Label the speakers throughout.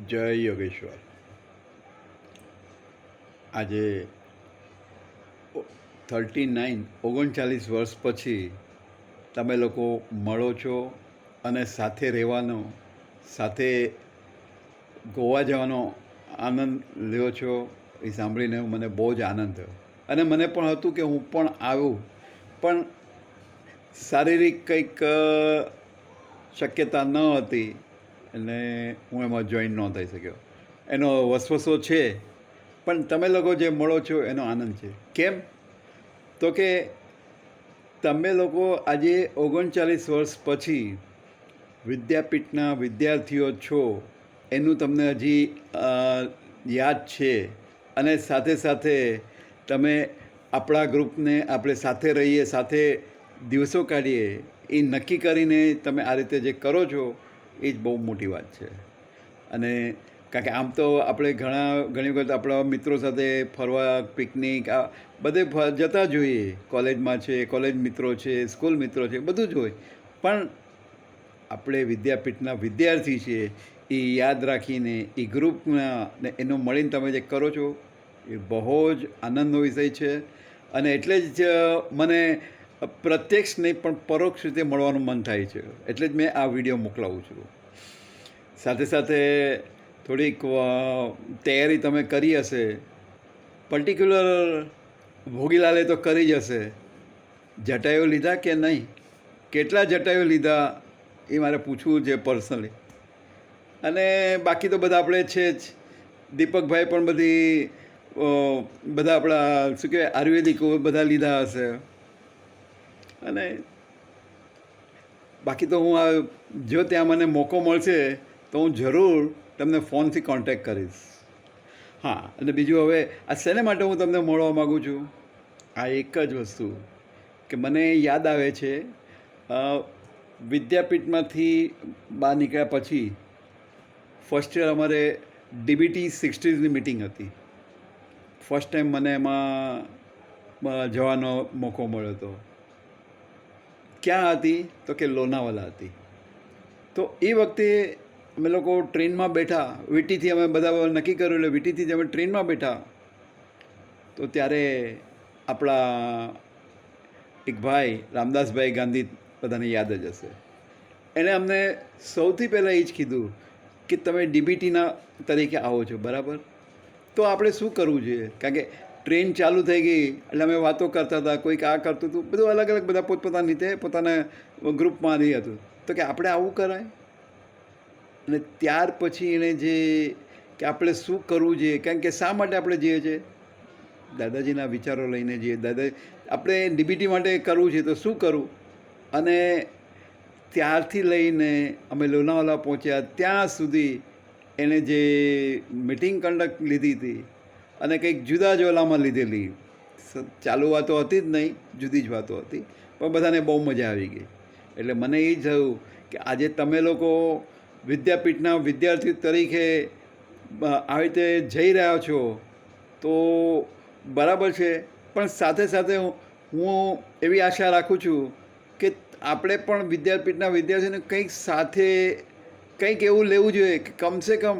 Speaker 1: જય યોગેશ્વર. આજે 39 વર્ષ પછી તમે લોકો મળો છો અને સાથે રહેવાનો, સાથે ગોવા જવાનો આનંદ લ્યો છો. એ સાંભળીને મને બહુ જ આનંદ થયો અને મને પણ હતું કે હું પણ આવું, પણ શારીરિક કંઈક શક્યતા ન હતી અને હું એમાં જોઈન ન થઈ શક્યો. એનો વસવસો છે, પણ તમે લોકો જે મળો છો એનો આનંદ છે. કેમ? તો કે તમે લોકો આજે 39 વર્ષ પછી વિદ્યાપીઠના વિદ્યાર્થીઓ છો, એનું તમને હજી યાદ છે. અને સાથે સાથે તમે આપણા ગ્રુપને આપણે સાથે રહીએ, સાથે દિવસો કાઢીએ, એ નક્કી કરીને તમે આ રીતે જે કરો છો એ જ બહુ મોટી વાત છે. અને કારણ કે આમ તો આપણે ઘણી વખત આપણા મિત્રો સાથે ફરવા, પિકનિક, આ બધે જતા જોઈએ. કોલેજમાં છે, કોલેજ મિત્રો છે, સ્કૂલ મિત્રો છે, બધું જ હોય. પણ આપણે વિદ્યાપીઠના વિદ્યાર્થી છીએ, એ યાદ રાખીને એ ગ્રુપમાં ને એનું મળીને તમે જે કરો છો એ બહુ જ આનંદનો વિષય છે. અને એટલે જ મને પ્રત્યક્ષ નહીં પણ પરોક્ષ રીતે મળવાનું મન થાય છે. એટલે જ મેં આ વિડીયો મોકલાવું છું. સાથે સાથે થોડીક તૈયારી તમે કરી હશે. પર્ટિક્યુલર ભોગીલાલે તો કરી જ હશે. જટાઈઓ લીધા કે નહીં? કેટલા જટાઈઓ લીધા એ મારે પૂછવું છે પર્સનલી. અને બાકી તો બધા આપણે છે જ. દીપકભાઈ પણ બધા આપણા શું કહેવાય આયુર્વેદિકો બધા લીધા હશે. અને બાકી તો હું જો ત્યાં મને મોકો મળશે તો હું જરૂર તમને ફોનથી કોન્ટેક્ટ કરીશ. હા, અને બીજું હવે આ શેને માટે હું તમને મળવા માગું છું? આ એક જ વસ્તુ કે મને યાદ આવે છે, વિદ્યાપીઠમાંથી બહાર નીકળ્યા પછી ફર્સ્ટ યર અમારે ડીબીટી 60ની મિટિંગ હતી. ફર્સ્ટ ટાઈમ મને એમાં જવાનો મોકો મળ્યો હતો. ક્યાં હતી? તો કે લોનાવાલા હતી. તો એ વખતે અમે લોકો ટ્રેનમાં બેઠા, વીટીથી અમે બધા નક્કી કર્યું એટલે વીટીથી જ અમે ટ્રેનમાં બેઠા. તો ત્યારે આપણા એક ભાઈ રામદાસભાઈ ગાંધી, બધાને યાદ જ હશે, એણે અમને સૌથી પહેલાં એ જ કીધું કે તમે ડીબીટીના તરીકે આવો છો, બરાબર? તો આપણે શું કરવું જોઈએ? કારણ કે ટ્રેન ચાલુ થઈ ગઈ એટલે અમે વાતો કરતા હતા, કોઈક આ કરતું હતું, બધું અલગ અલગ, બધા પોતપોતાની રીતે પોતાના ગ્રુપમાં નહીં હતું. તો કે આપણે આવું કરાય. અને ત્યાર પછી એણે જે કે આપણે શું કરવું જોઈએ, કારણ કે શા માટે આપણે જઈએ છીએ? દાદાજીના વિચારો લઈને જઈએ. આપણે ડીબીટી માટે કરવું છે તો શું કરવું? અને ત્યારથી લઈને અમે લોનાવાલા પહોંચ્યા ત્યાં સુધી એણે જે મિટિંગ કન્ડક્ટ લીધી હતી અને કંઈક જુદા જ ઓલામાં લીધેલી. ચાલુ વાતો હતી જ નહીં, જુદી જ વાતો હતી, પણ બધાને બહુ મજા આવી ગઈ. એટલે મને એ જ થયું કે આજે તમે લોકો વિદ્યાપીઠના વિદ્યાર્થી તરીકે આવી રીતે જઈ રહ્યા છો તો બરાબર છે, પણ સાથે સાથે હું એવી આશા રાખું છું કે આપણે પણ વિદ્યાપીઠના વિદ્યાર્થીઓને કંઈક સાથે કંઈક એવું લેવું જોઈએ કે કમસે કમ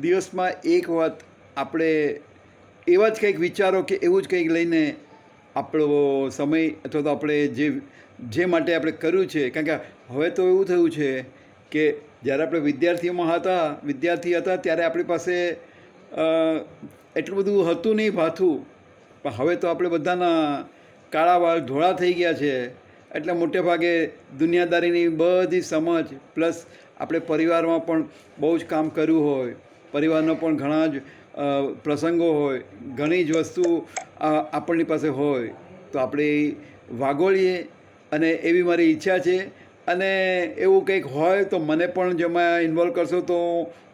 Speaker 1: દિવસમાં એક વખત આપણે એવા જ કંઈક વિચારો કે એવું જ કંઈક લઈને આપણો સમય અથવા તો આપણે જે માટે આપણે કર્યું છે. કારણ કે હવે તો એવું થયું છે કે જ્યારે આપણે વિદ્યાર્થી હતા ત્યારે આપણી પાસે એટલું બધું હતું નહીં ભાથું, પણ હવે તો આપણે બધાના કાળા વાળ ધોળા થઈ ગયા છે. એટલે મોટે ભાગે દુનિયાદારીની બધી સમજ પ્લસ આપણે પરિવારમાં પણ બહુ જ કામ કર્યું હોય, પરિવારનો પણ ઘણા જ પ્રસંગો હોય, ઘણી જ વસ્તુ આપણની પાસે હોય, તો આપણે વાગોળીએ. અને એવી મારી ઈચ્છા છે. અને એવું કંઈક હોય તો મને પણ જેમાં ઇન્વોલ્વ કરશો તો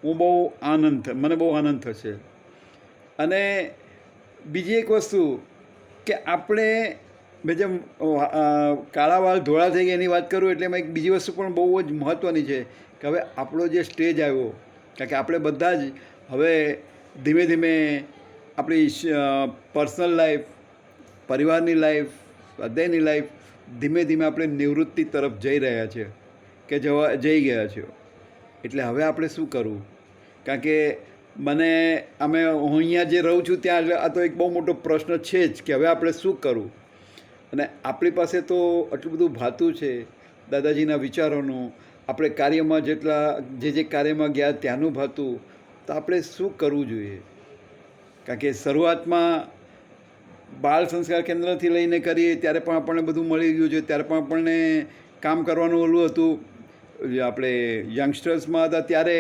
Speaker 1: મને બહુ આનંદ થશે. અને બીજી એક વસ્તુ કે આપણે મેં જેમ કાળા વાળ ધોળા થઈ ગયા એની વાત કરું એટલે એમાં એક બીજી વસ્તુ પણ બહુ જ મહત્ત્વની છે કે હવે આપણો જે સ્ટેજ આવ્યો, કારણ કે આપણે બધા જ હવે ધીમે ધીમે આપણી પર્સનલ લાઈફ, પરિવારની લાઈફ, સ્વાધ્યાયની લાઈફ, ધીમે ધીમે આપણે નિવૃત્તિ તરફ જઈ રહ્યા છીએ કે જઈ ગયા છીએ. એટલે હવે આપણે શું કરવું? કારણ કે મને હું અહીંયા જે રહું છું ત્યાં આ તો એક બહુ મોટો પ્રશ્ન છે જ કે હવે આપણે શું કરવું. અને આપણી પાસે તો આટલું બધું ભાતું છે દાદાજીના વિચારોનું, આપણે કાર્યમાં જે કાર્યમાં ગયા ત્યાંનું ભાતું, તો આપણે શું કરવું જોઈએ. કારણ કે શરૂઆતમાં બાળ સંસ્કાર કેન્દ્રથી લઈને કરીએ ત્યારે પણ આપણને બધું મળી ગયું છે, ત્યારે પણ આપણને કામ કરવાનું ઓલું હતું. આપણે યંગસ્ટર્સમાં હતા ત્યારે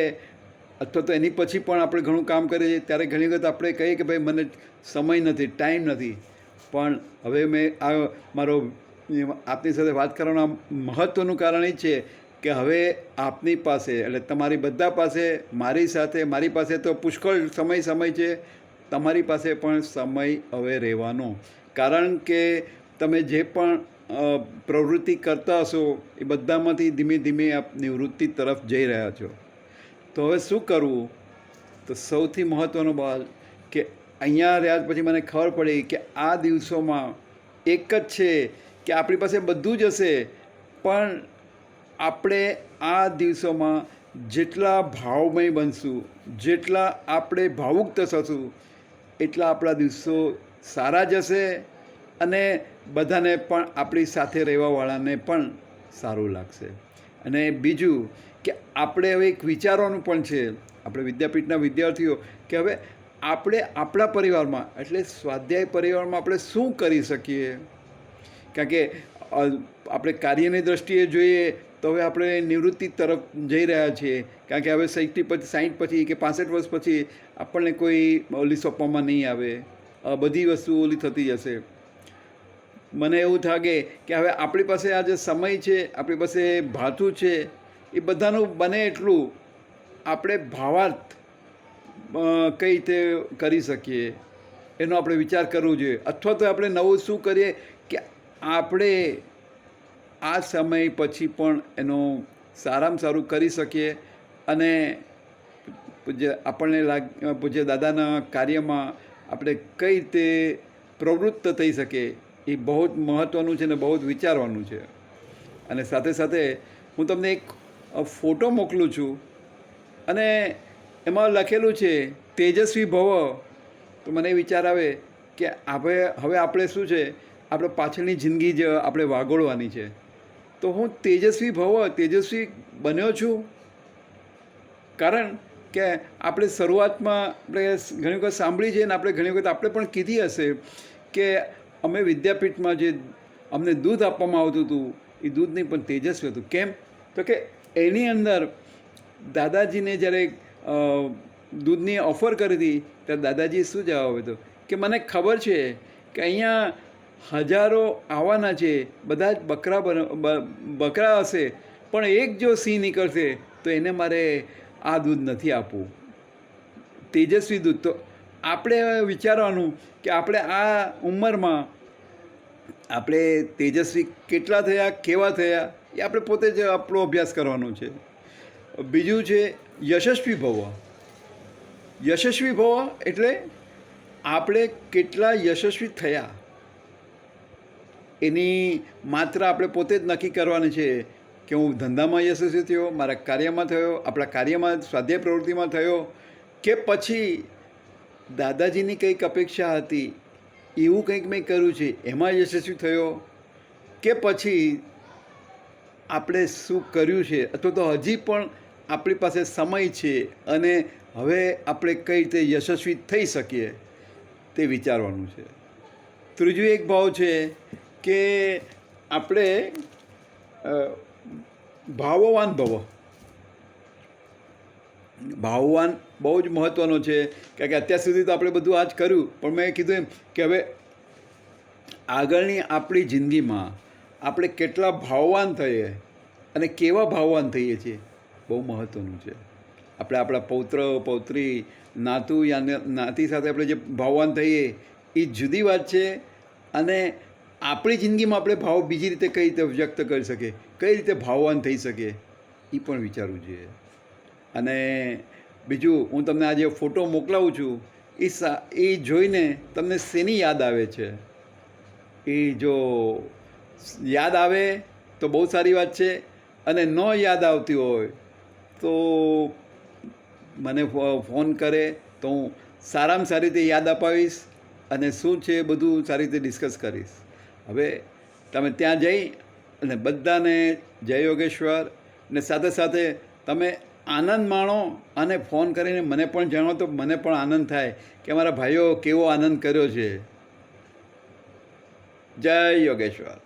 Speaker 1: અથવા તો એની પછી પણ આપણે ઘણું કામ કરીએ છીએ, ત્યારે ઘણી વખત આપણે કહીએ કે ભાઈ મને સમય નથી, ટાઈમ નથી. પણ હવે મેં આ મારો આપની સાથે વાત કરવાનું મહત્ત્વનું કારણ એ છે કે હવે આપની પાસે એટલે તમારી બધા પાસે, મારી પાસે તો પુષ્કળ સમય છે, તમારી પાસે પણ સમય હવે રહેવાનો. કારણ કે તમે જે પણ પ્રવૃત્તિ કરતા હશો એ બધામાંથી ધીમે ધીમે આપ નિવૃત્તિ તરફ જઈ રહ્યા છો. તો હવે શું કરવું? તો સૌથી મહત્ત્વનો બાદ કે અહીંયા રહ્યા પછી મને ખબર પડી કે આ દિવસોમાં એક જ છે કે આપણી પાસે બધું જ હશે, પણ આપણે આ દિવસોમાં જેટલા ભાવમય બનશું, જેટલા આપણે ભાવુક થશું, એટલા આપણા દિવસો સારા જશે અને બધાને પણ આપણી સાથે રહેવાવાળાને પણ સારું લાગશે. અને બીજું કે આપણે હવે એક વિચારવાનું પણ છે, આપણે વિદ્યાપીઠના વિદ્યાર્થીઓ, કે હવે આપણે આપણા પરિવારમાં એટલે સ્વાધ્યાય પરિવારમાં આપણે શું કરી શકીએ. કારણ કે આપણે કાર્યની દ્રષ્ટિએ જોઈએ તો હવે આપણે નિવૃત્તિ તરફ જઈ રહ્યા છીએ. કારણ કે હવે 60 પછી કે 65 વર્ષ પછી આપણને કોઈ ઓલી સોંપવામાં નહીં આવે, બધી વસ્તુ ઓલી થતી જશે. મને એવું થાગે કે હવે આપણી પાસે આ જે સમય છે, આપણી પાસે ભાતું છે, એ બધાનું બને એટલું આપણે ભાવાર્થ કઈ રીતે કરી શકીએ એનો આપણે વિચાર કરવો જોઈએ. અથવા તો આપણે નવું શું કરીએ કે આપણે આ સમય પછી પણ એનું સારામાં સારું કરી શકીએ અને પૂજ્ય દાદાના કાર્યમાં આપણે કઈ રીતે પ્રવૃત્ત થઈ શકીએ એ બહુ જ મહત્ત્વનું છે ને બહુ જ વિચારવાનું છે. અને સાથે સાથે હું તમને એક ફોટો મોકલું છું અને એમાં લખેલું છે તેજસ્વી ભવ. તો મને વિચાર આવે કે હવે આપણે શું છે, આપણે પાછળની જિંદગી જ આપણે વાગોળવાની છે. તો હું તેજસ્વી બન્યો છું. કારણ કે આપણે શરૂઆતમાં આપણે ઘણી વખત સાંભળી છે ને આપણે ઘણી વખત આપણે પણ કીધી હશે કે અમે વિદ્યાપીઠમાં જે અમને દૂધ આપવામાં આવતું હતું એ દૂધ નહીં પણ તેજસ્વી હતું. કેમ? તો કે એની અંદર દાદાજીને જ્યારે દૂધની ઓફર કરી હતી ત્યારે દાદાજીએ શું જવાબ આપ્યો કે મને ખબર છે કે અહીંયા હજારો આવવાના છે, બધા જ બકરા હશે, પણ એક જો સિંહ નીકળશે તો એને મારે આ દૂધ નથી આપવું, તેજસ્વી દૂધ. તો આપણે વિચારવાનું કે આપણે આ ઉંમરમાં આપણે તેજસ્વી કેટલા થયા, કેવા થયા, એ આપણે પોતે જ આપણો અભ્યાસ કરવાનો છે. બીજું છે યશસ્વી ભવ. યશસ્વી ભવ એટલે આપણે કેટલા યશસ્વી થયા એની માત્ર આપણે પોતે જ નક્કી કરવાની છે કે હું ધંધામાં યશસ્વી થયો, મારા કાર્યમાં થયો, આપણા કાર્યમાં સ્વાધ્યાય પ્રવૃત્તિમાં થયો, કે પછી દાદાજીની કંઈક અપેક્ષા હતી એવું કંઈક મેં કર્યું છે એમાં યશસ્વી થયો, કે પછી આપણે શું કર્યું છે અથવા તો હજી પણ આપણી પાસે સમય છે અને હવે આપણે કઈ રીતે યશસ્વી થઈ શકીએ તે વિચારવાનું છે. ત્રીજું એક ભાવ છે કે આપણે ભાવવાન ભવ. ભાવવાન બહુ જ મહત્ત્વનો છે. કારણ કે અત્યાર સુધી તો આપણે બધું આ જ કર્યું, પણ મેં કીધું એમ કે હવે આગળની આપણી જિંદગીમાં આપણે કેટલા ભાવવાન થઈએ અને કેવા ભાવવાન થઈએ છીએ બહુ મહત્ત્વનું છે. આપણે આપણા પૌત્ર પૌત્રી નાતી સાથે આપણે જે ભાવવાન થઈએ એ જુદી વાત છે, અને આપણી જિંદગીમાં આપણે ભાવ બીજી રીતે કઈ રીતે વ્યક્ત કરી શકીએ, કઈ રીતે ભાવવાન થઈ શકીએ એ પણ વિચારવું જોઈએ. અને બીજું હું તમને આજે ફોટો મોકલાવું છું એ જોઈને તમને શેની યાદ આવે છે, એ જો યાદ આવે તો બહુ સારી વાત છે, અને ન યાદ આવતી હોય તો મને ફોન કરે તો હું સારામાં સારી રીતે યાદ અપાવીશ અને શું છે એ બધું સારી રીતે ડિસ્કસ કરીશ. હવે તમે ત્યાં જઈ અને બધાને જય યોગેશ્વર ને સાથે સાથે તમે આનંદ માણો અને ફોન કરીને મને પણ જાણો તો મને પણ આનંદ થાય કે અમારા ભાઈઓ કેવો આનંદ કર્યો છે. જય યોગેશ્વર.